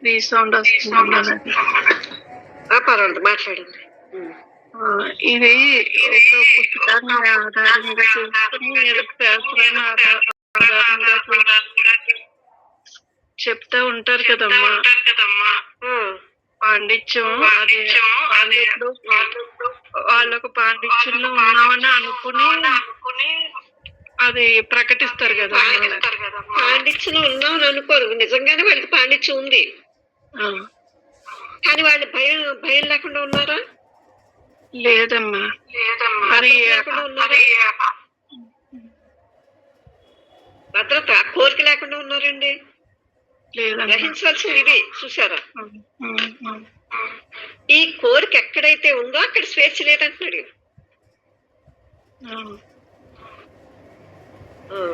Resound వస్తుంది. పర్వాలేదు, మాట్లాడండి. ఇది ఒక పుస్తకాన్ని ఆధారంగా చేసుకుని శాస్త్రాన్ని ఆధారంగా చెప్తా ఉంటారు కదమ్మా. పాండిత్యం అది వాళ్ళు ఇప్పుడు వాళ్ళకు పాండిత్యంలో ఉన్నామని అనుకుని అది ప్రకటిస్తారు కదా. పాండిత్యంలో ఉన్నామని అనుకోరు, నిజంగానే వాళ్ళకి పాండిత్యం ఉంది. కానీ వాళ్ళు భయం లేకుండా ఉన్నారా? లేదమ్మా. మరి లేకుండా ఉన్నారా? భద్రత కోరిక లేకుండా ఉన్నారండి. గ్రహించాల్సింది ఇది. చూసారా, ఈ కోరిక ఎక్కడైతే ఉందో అక్కడ స్వేచ్ఛ లేదంటున్నాడు.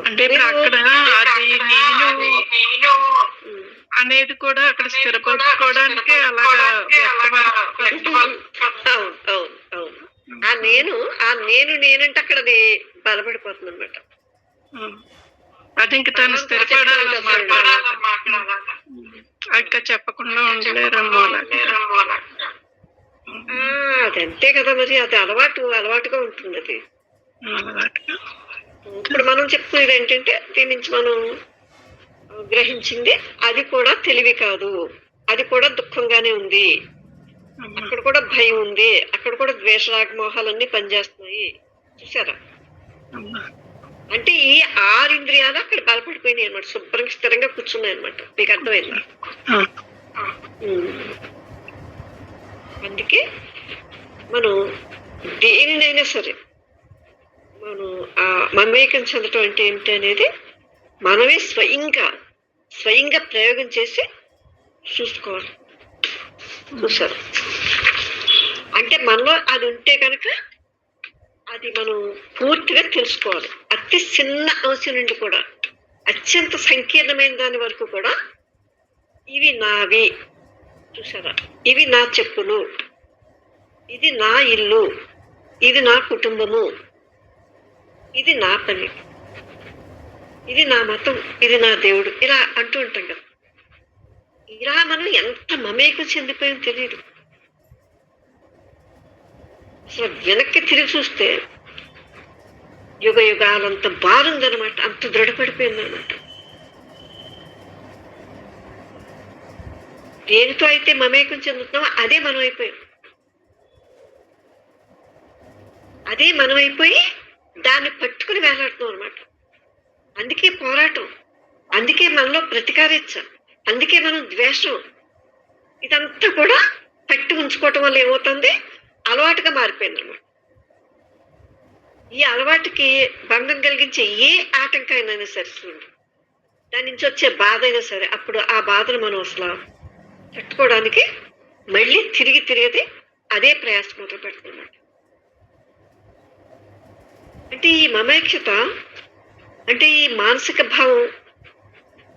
అంటే అక్కడ అనేది కూడా అక్కడ స్థిరపరచుకోవడానికి అలాగా. అవును అవును అవును. ఆ నేను నేనంటే అక్కడ అది బలపడిపోతుంది అన్నమాట. అది ఇంక తను స్థిరపడాలన్నమాట. ఇంకా చెప్పకుండా ఉండలేరమ్మా. అదంతే కదా మరి. అది అలవాటుగా ఉంటుంది. అది ఇప్పుడు మనం చెప్పుకునేది ఏంటంటే దీని నుంచి మనం గ్రహించింది అది కూడా తెలివి కాదు, అది కూడా దుఃఖంగానే ఉంది, అక్కడ కూడా భయం ఉంది, అక్కడ కూడా ద్వేషరాగమోహాలన్నీ పనిచేస్తున్నాయి. చూసారా? అంటే ఈ 6 ఇంద్రియాలు అక్కడ బలపడిపోయినాయి అనమాట, శుభ్రంగా స్థిరంగా కూర్చున్నాయి అనమాట. మీకు అర్థమైందా? అందుకే మనం దేనినైనా సరే మనం ఆ మమేకం చెందటం అంటే ఏమిటి అనేది మనమే స్వయంగా ప్రయోగం చేసి చూసుకోవాలి. చూసారు? అంటే మనలో అది ఉంటే కనుక అది మనం పూర్తిగా తెలుసుకోవాలి. అతి చిన్న అంశం నుండి కూడా అత్యంత సంకీర్ణమైన దాని వరకు కూడా ఇవి నావి. చూసారా? ఇవి నా చెప్పులు, ఇది నా ఇల్లు, ఇది నా కుటుంబము, ఇది నా పని, ఇది నా మతం, ఇది నా దేవుడు, ఇలా అంటూ ఉంటాం కదా. ఇలా మనం ఎంత మమేకం చెందిపోయిందో తెలియదు. అసలు వెనక్కి తిరిగి చూస్తే యుగాలంత బాగుందనమాట, అంత దృఢపడిపోయిందనమాట. దేనితో అయితే మమేకం చెందుతున్నామో అదే మనం అయిపోయాం. అదే మనం అయిపోయి దాన్ని పట్టుకుని వేలాడుతున్నాం అనమాట. అందుకే పోరాటం, అందుకే మనలో ప్రతీకారేచ్ఛ, అందుకే మనం ద్వేషం, ఇదంతా కూడా పట్టి ఉంచుకోవటం వల్ల ఏమవుతుంది, అలవాటుగా మారిపోయింది అనమాట. ఈ అలవాటుకి భంగం కలిగించే ఏ ఆటంకమైనా సరే చూడండి, దాని నుంచి వచ్చే బాధ అయినా సరే, అప్పుడు ఆ బాధను మనం అసలు తట్టుకోవడానికి మళ్ళీ తిరిగి అదే ప్రయాసం మొదలు పెడుతున్నమాట. అంటే ఈ మమైక్యత అంటే ఈ మానసిక భావం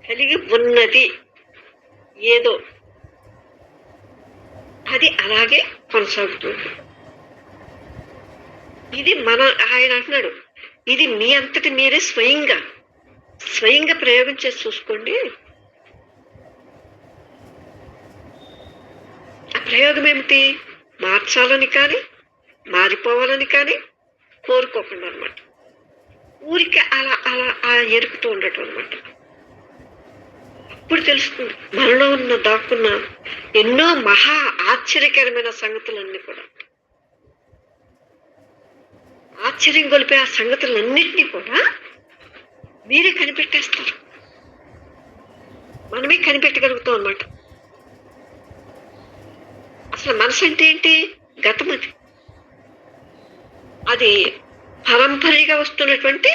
కలిగి ఉన్నది ఏదో అది అలాగే కొనసాగుతుంది. ఇది ఆయన అంటున్నాడు, ఇది మీ అంతటి మీరే స్వయంగా ప్రయోగం చేసి చూసుకోండి. ఆ ప్రయోగం ఏమిటి? మార్చాలని కానీ మారిపోవాలని కానీ కోరుకోకుండా అనమాట. ఊరికి అలా ఎరుకుతూ ఉండటం అనమాట. అప్పుడు తెలుస్తుంది మనలో ఉన్న దాక్కున్న ఎన్నో మహా ఆశ్చర్యకరమైన సంగతులన్నీ కూడా. ఆశ్చర్యం గొలిపే ఆ సంగతులన్నింటినీ కూడా మీరే కనిపెట్టేస్తారు, మనమే కనిపెట్టగలుగుతాం అన్నమాట. అసలు మనసు అంటే ఏంటి? గతం. అది పరంపరగా వస్తున్నటువంటి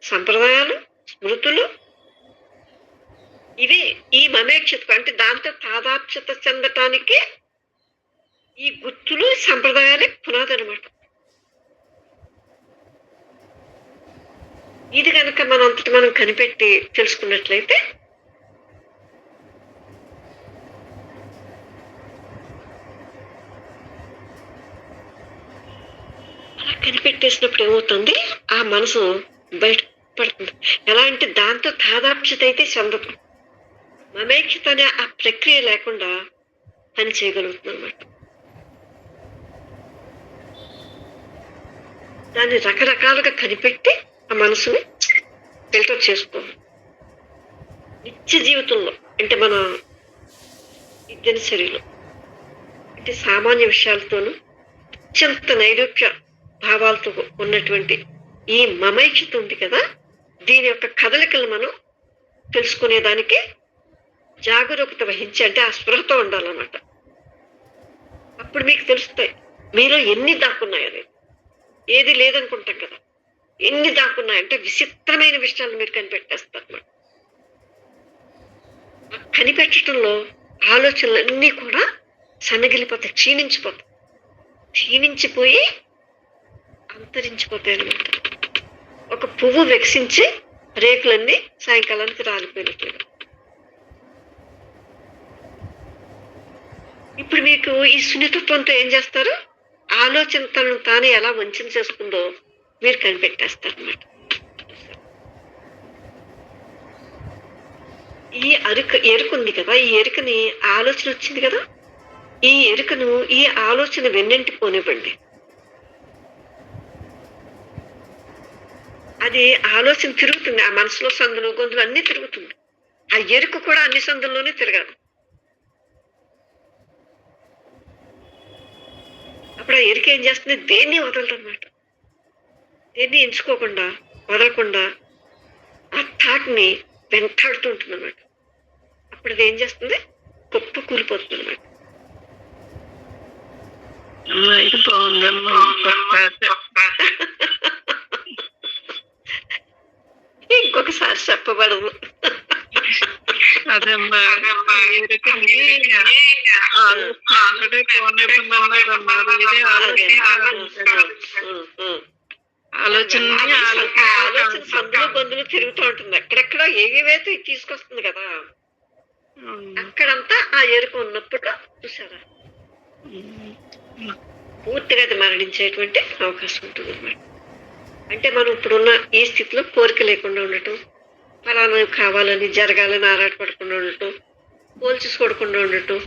సంప్రదాయాలు, స్మృతులు, ఇవి ఈ మమేక్షతకు అంటే దాంతో తాదాప్యత చెందటానికి ఈ గుర్తులు సంప్రదాయాలే పునాది అనమాట. ఇది కనుక మనంతటి మనం కనిపెట్టి తెలుసుకున్నట్లయితే అలా కనిపెట్టేసినప్పుడు ఏమవుతుంది, ఆ మనసు బయటపడుతుంది. ఎలా అంటే దాంతో తాదాప్యత అయితే చెందదు, మమేక్షత అనే ఆ ప్రక్రియ లేకుండా పని చేయగలుగుతుంది అనమాట. దాన్ని రకరకాలుగా కనిపెట్టి ఆ మనసుని ఫిల్టర్ చేసుకోవాలి. నిత్య జీవితంలో అంటే మన ఈ దినచర్యలో అంటే సామాన్య విషయాలతోనూ అత్యంత నైరూప్య భావాలతో ఉన్నటువంటి ఈ మమైక్యత ఉంది కదా, దీని యొక్క కదలికలు మనం తెలుసుకునేదానికి జాగరూకత వహించి అంటే ఆ స్పృహతో ఉండాలన్నమాట. అప్పుడు మీకు తెలుస్తాయి మీలో ఎన్ని దాక్కున్నాయని. ఏది లేదనుకుంటాం కదా, ఎన్ని దాక్కున్నాయంటే విచిత్రమైన విషయాలు మీరు కనిపెట్టేస్తారు అన్నమాట. కనిపెట్టడంలో ఆలోచనలన్నీ కూడా సన్నగిలిపోతాయి, క్షీణించిపోయి అంతరించిపోతాయి అనమాట. ఒక పువ్వు వికసించి రేకులన్నీ సాయంకాలానికి రాలిపోయినట్టు. ఇప్పుడు మీకు ఈ సున్నితత్వంతో ఏం చేస్తారు, ఆలోచన తనను తానే ఎలా వంచన చేసుకుందో మీరు కనిపెట్టేస్తారు అన్నమాట. ఈ ఎరుక ఉంది కదా, ఈ ఎరుకని ఆలోచన వచ్చింది కదా, ఈ ఎరుకను ఈ ఆలోచన వెన్నంటి పోనివ్వండి. అది ఆలోచన తిరుగుతుంది, ఆ మనసులో సందులు గొంతులు అన్ని తిరుగుతుంది. ఆ ఎరుక కూడా అన్ని సందుల్లోనే తిరగాలి. అప్పుడు ఆ ఎరుక ఏం చేస్తుంది, దేన్ని వదలదన్నమాట. దేన్ని ఎంచుకోకుండా వదలకుండా ఆ థాట్ని వెంటాడుతూ ఉంటుంది అన్నమాట. అప్పుడు అది ఏం చేస్తుంది, గొప్ప కూలిపోతుంది అన్నమాట. ఇది బాగుందమ్మా. ఇంకొకసారి చెప్పబడదు. అదమ్మా ఎరుకని ఆలోచన పోనివ్వమన్నారన్నారు. ఇదే ఆలోచన ఆలోచన సందులో గొంతులు తిరుగుతూ ఉంటుంది. ఎక్కడెక్కడో ఏవేవైతే తీసుకొస్తుంది కదా, అక్కడంతా ఆ ఎరుక ఉన్నప్పుడు చూసారా పూర్తిగా అది మరణించేటువంటి అవకాశం ఉంటుంది అన్నమాట. అంటే మనం ఇప్పుడున్న ఈ స్థితిలో కోరిక లేకుండా ఉండటం, ఫలానా కావాలని జరగాలని ఆరాటపడకుండా ఉండటం, పోల్చేసుకోకుండా ఉండటం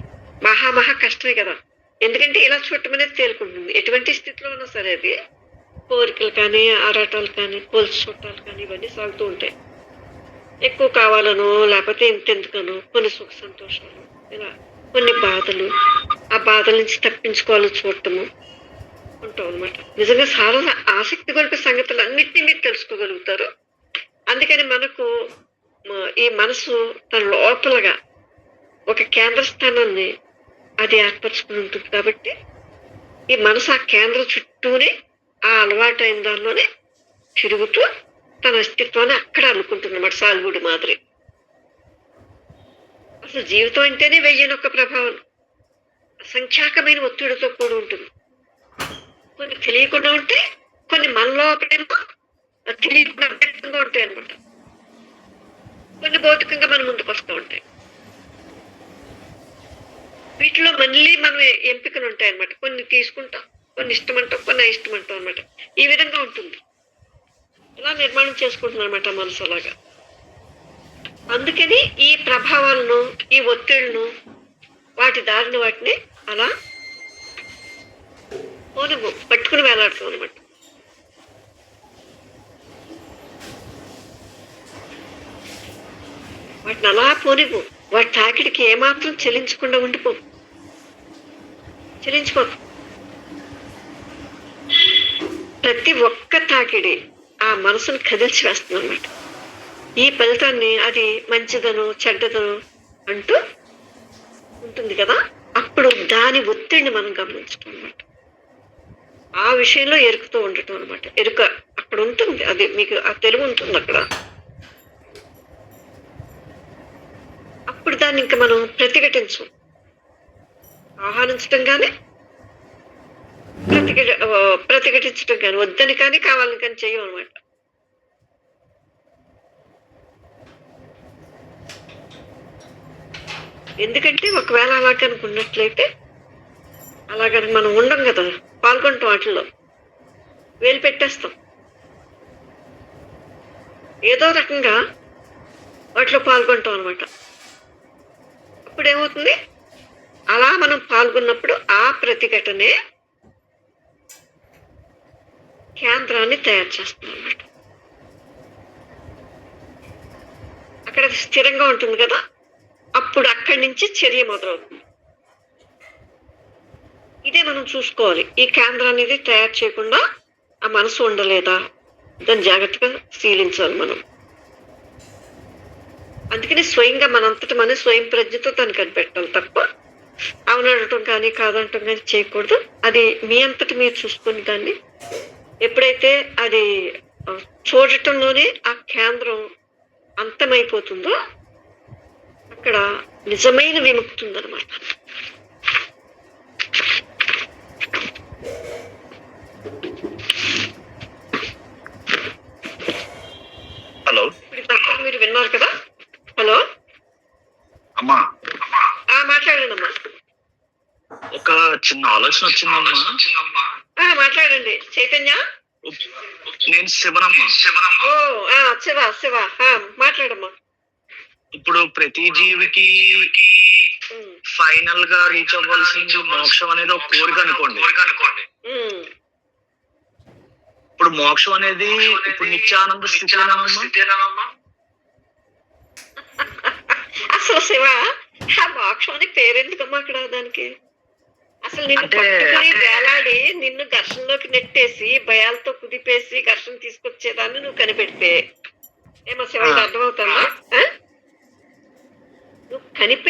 మహా కష్టమే కదా. ఎందుకంటే ఇలా చూడటం అనేది తేలుకుంటుంది. ఎటువంటి స్థితిలో ఉన్నా సరే అది కోరికలు కానీ ఆరాటాలు కానీ పోల్చి చూడటాలు కానీ ఇవన్నీ సాగుతూ ఉంటాయి. ఎక్కువ కావాలనో లేకపోతే ఇంతెందుకనో కొన్ని సుఖ సంతోషాలు, ఇలా కొన్ని బాధలు, ఆ బాధల నుంచి తప్పించుకోవాలని చూడటము ఉంటాం అనమాట. నిజంగా చాలా ఆసక్తి గొలిపే సంగతులు అన్నిటినీ మీరు తెలుసుకోగలుగుతారు. అందుకని మనకు ఈ మనసు తన లోపలగా ఒక కేంద్ర స్థానాన్ని అది ఏర్పరచుకుని ఉంటుంది. కాబట్టి ఈ మనసు ఆ కేంద్రం చుట్టూనే ఆ అలవాటు అయిన దానిలోనే తిరుగుతూ తన అస్తిత్వాన్ని అక్కడ అనుకుంటుంది అన్నమాట, సాల్వుడి మాదిరి. అసలు జీవితం అంటేనే వెయ్యనొక్క ప్రభావం, అసంఖ్యాకమైన ఒత్తిడితో కూడి ఉంటుంది. కొన్ని తెలియకుండా ఉంటాయి, కొన్ని మనలో ఒకటేమో తెలియకుండా అభ్యక్తంగా ఉంటాయి అనమాట. కొన్ని భౌతికంగా మన ముందుకు వస్తూ ఉంటాయి. వీటిలో మళ్ళీ మనం ఎంపికలు ఉంటాయి అనమాట. కొన్ని తీసుకుంటాం, కొన్ని ఇష్టమంటాం, కొన్ని అయిష్టమంటాం అనమాట. ఈ విధంగా ఉంటుంది. ఇలా నిర్మాణం చేసుకుంటున్నాం అనమాట మనసు అలాగా. అందుకని ఈ ప్రభావాలను, ఈ ఒత్తిళ్లను, వాటి దారిని వాటిని అలా పట్టుకుని వేలాడుతాం అనమాట. వాటిని అలా పోనివ్వు, వాటి తాకిడికి ఏమాత్రం చెలించకుండా చెలించిపోతాం. ప్రతి ఒక్క తాకిడి ఆ మనసును కదిల్చి వేస్తుంది అన్నమాట. ఈ ఫలితాన్ని అది మంచిదను చెడ్డదను అంటూ ఉంటుంది కదా, అప్పుడు దాని ఒత్తిడిని మనం గమనించడం అన్నమాట. ఆ విషయంలో ఎరుకుతూ ఉండటం అనమాట. ఎరుక అక్కడ ఉంటుంది, అది మీకు ఆ తెలివి ఉంటుంది అక్కడ. అప్పుడు దాన్ని ఇంకా మనం ఆహ్వానించడం కానీ ప్రతిఘటించడం కానీ, వద్దని కానీ కావాలని కానీ చెయ్యం అనమాట. ఎందుకంటే ఒకవేళ అలా కనుకున్నట్లయితే అలాగని మనం ఉండం కదా, పాల్గొంటాం, వాటిల్లో వేలు పెట్టేస్తాం, ఏదో రకంగా వాటిలో పాల్గొంటాం అనమాట. అప్పుడు ఏమవుతుంది, అలా మనం పాల్గొన్నప్పుడు ఆ ప్రతిఘటనే కేంద్రాన్ని తయారు చేస్తుంది అన్నమాట. అక్కడ అది స్థిరంగా ఉంటుంది కదా, అప్పుడు అక్కడి నుంచి చర్య మొదలవుతుంది. ఇదే మనం చూసుకోవాలి. ఈ కేంద్రాన్ని ఇది తయారు చేయకుండా ఆ మనసు ఉండలేదా, దాన్ని జాగ్రత్తగా శీలించాలి మనం. అందుకని స్వయంగా మనంతట మన స్వయం ప్రజ్ఞతో దాన్ని కనిపెట్టాలి తప్ప అవునడటం కానీ కాదనటం కానీ చేయకూడదు. అది మీ అంతటి మీరు చూసుకుని దాన్ని ఎప్పుడైతే అది చూడటంలోనే ఆ కేంద్రం అంతమైపోతుందో అక్కడ నిజమైన విముక్తి ఉందన్నమాట. హలో ఇప్పుడు ఇదంతా మీరు విన్నారు కదా. హలో, అమ్మా, మాట్లాడండి అమ్మా. ఒక చిన్న ఆలోచన వచ్చిందమ్మా. మాట్లాడండి చైతన్య. నేను శివనమ్మా. ఓ శివ శివ, మాట్లాడమ్మా. ఇప్పుడు ప్రతి జీవికి ఫైనల్ గా రీచ్ అవ్వాల్సింది మోక్షం అనేది ఒక కోరిక అనుకోండి. ఇప్పుడు మోక్షం అనేది ఇప్పుడు నిత్యానంద స్థితేనమ్మా. అసలు శివ, ఆ మోక్షం అని పేరెందుకమ్మా అక్కడ దానికి? అసలు నిన్ను పట్టుకుని వేలాడి నిన్ను ఘర్షణలోకి నెట్టేసి భయాలతో కుదిపేసి ఘర్షణ తీసుకొచ్చేదాన్ని నువ్వు కనిపెడితే ఏమో శివ, ఇది అర్థమవుతుందా? నువ్వు కనిపె